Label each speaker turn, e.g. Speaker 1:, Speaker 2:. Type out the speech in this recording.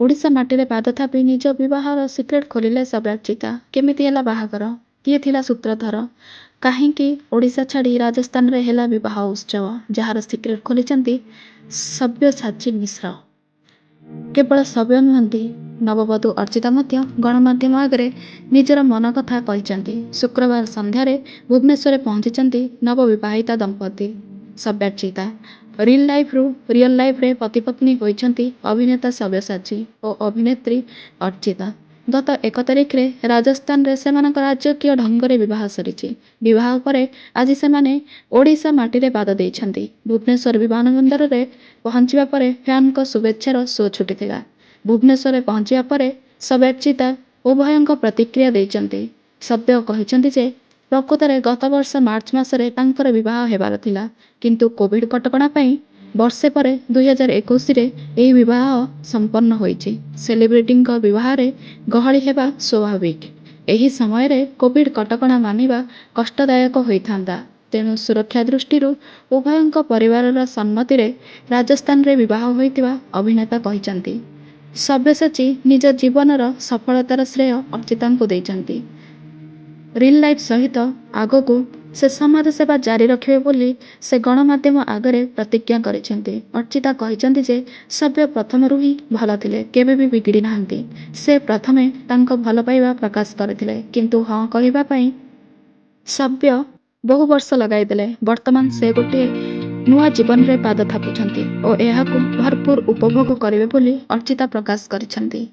Speaker 1: ଓଡ଼ିଶା ମାଟିରେ ପାଦ ଥାପି ନିଜ ବିବାହର ସିକ୍ରେଟ୍ ଖୋଲିଲେ ସବ୍ୟସାଚୀତା। କେମିତି ହେଲା ବାହାଘର? କିଏ ଥିଲା ସୂତ୍ରଧର? କାହିଁକି ଓଡ଼ିଶା ଛାଡ଼ି ରାଜସ୍ଥାନରେ ହେଲା ବିବାହ ଉତ୍ସବ, ଯାହାର ସିକ୍ରେଟ୍ ଖୋଲିଛନ୍ତି ସବ୍ୟସାଚୀ ମିଶ୍ର। କେବଳ ସବ୍ୟ ନୁହନ୍ତି, ନବବଧୂ ଅର୍ଚ୍ଚିତା ମଧ୍ୟ ଗଣମାଧ୍ୟମ ଆଗରେ ନିଜର ମନ କଥା କହିଛନ୍ତି। ଶୁକ୍ରବାର ସନ୍ଧ୍ୟାରେ ଭୁବନେଶ୍ୱରରେ ପହଞ୍ଚିଛନ୍ତି ନବବିବାହିତା ଦମ୍ପତି ସବ୍ୟସାଚୀତା। ରିଅଲ୍ ଲାଇଫ୍ରେ ପତି ପତ୍ନୀ ହୋଇଛନ୍ତି ଅଭିନେତା ସବ୍ୟସାଚୀ ଓ ଅଭିନେତ୍ରୀ ଅର୍ଚ୍ଚିତା। ଗତ 1 ତାରିଖରେ ରାଜସ୍ଥାନରେ ସେମାନଙ୍କ ରାଜକୀୟ ଢଙ୍ଗରେ ବିବାହ ସରିଛି। ବିବାହ ପରେ ଆଜି ସେମାନେ ଓଡ଼ିଶା ମାଟିରେ ପାଦ ଦେଇଛନ୍ତି। ଭୁବନେଶ୍ୱର ବିମାନବନ୍ଦରରେ ପହଞ୍ଚିବା ପରେ ଫ୍ୟାନ୍ଙ୍କ ଶୁଭେଚ୍ଛାର ସୁଅ ଛୁଟିଥିଲା। ଭୁବନେଶ୍ୱରରେ ପହଞ୍ଚିବା ପରେ ସବ୍ୟସାଚୀତା ଉଭୟଙ୍କ ପ୍ରତିକ୍ରିୟା ଦେଇଛନ୍ତି। ସବ୍ୟ କହିଛନ୍ତି ଯେ ପ୍ରକୃତରେ ଗତ ବର୍ଷ ମାର୍ଚ୍ଚ ମାସରେ ତାଙ୍କର ବିବାହ ହେବାର ଥିଲା, କିନ୍ତୁ କୋଭିଡ୍ କଟକଣା ପାଇଁ ବର୍ଷେ ପରେ 2021ରେ ଏହି ବିବାହ ସମ୍ପନ୍ନ ହୋଇଛି। ସେଲିବ୍ରିଟିଙ୍କ ବିବାହରେ ଗହଳି ହେବା ସ୍ୱାଭାବିକ। ଏହି ସମୟରେ କୋଭିଡ୍ କଟକଣା ମାନିବା କଷ୍ଟଦାୟକ ହୋଇଥାନ୍ତା। ତେଣୁ ସୁରକ୍ଷା ଦୃଷ୍ଟିରୁ ଉଭୟଙ୍କ ପରିବାରର ସମ୍ମତିରେ ରାଜସ୍ଥାନରେ ବିବାହ ହୋଇଥିବା ଅଭିନେତା କହିଛନ୍ତି। ସବ୍ୟସାଚୀ ନିଜ ଜୀବନର ସଫଳତାର ଶ୍ରେୟ ଅର୍ଚ୍ଚିତାଙ୍କୁ ଦେଇଛନ୍ତି। ରିଲ୍ ଲାଇଫ୍ ସହିତ ଆଗକୁ ସେ ସମାଜସେବା ଜାରି ରଖିବେ ବୋଲି ସେ ଗଣମାଧ୍ୟମ ଆଗରେ ପ୍ରତିଜ୍ଞା କରିଛନ୍ତି। ଅର୍ଚ୍ଚିତା କହିଛନ୍ତି ଯେ ସବ୍ୟ ପ୍ରଥମରୁ ହିଁ ଭଲ ଥିଲେ, କେବେ ବି ବିଗିଡ଼ି ନାହାନ୍ତି। ସେ ପ୍ରଥମେ ତାଙ୍କ ଭଲ ପାଇବା ପ୍ରକାଶ କରିଥିଲେ, କିନ୍ତୁ ହଁ କହିବା ପାଇଁ ସବ୍ୟ ବହୁ ବର୍ଷ ଲଗାଇଦେଲେ। ବର୍ତ୍ତମାନ ସେ ଗୋଟିଏ ନୂଆ ଜୀବନରେ ପାଦ ଥାପୁଛନ୍ତି ଓ ଏହାକୁ ଭରପୁର ଉପଭୋଗ କରିବେ ବୋଲି ଅର୍ଚ୍ଚିତା ପ୍ରକାଶ କରିଛନ୍ତି।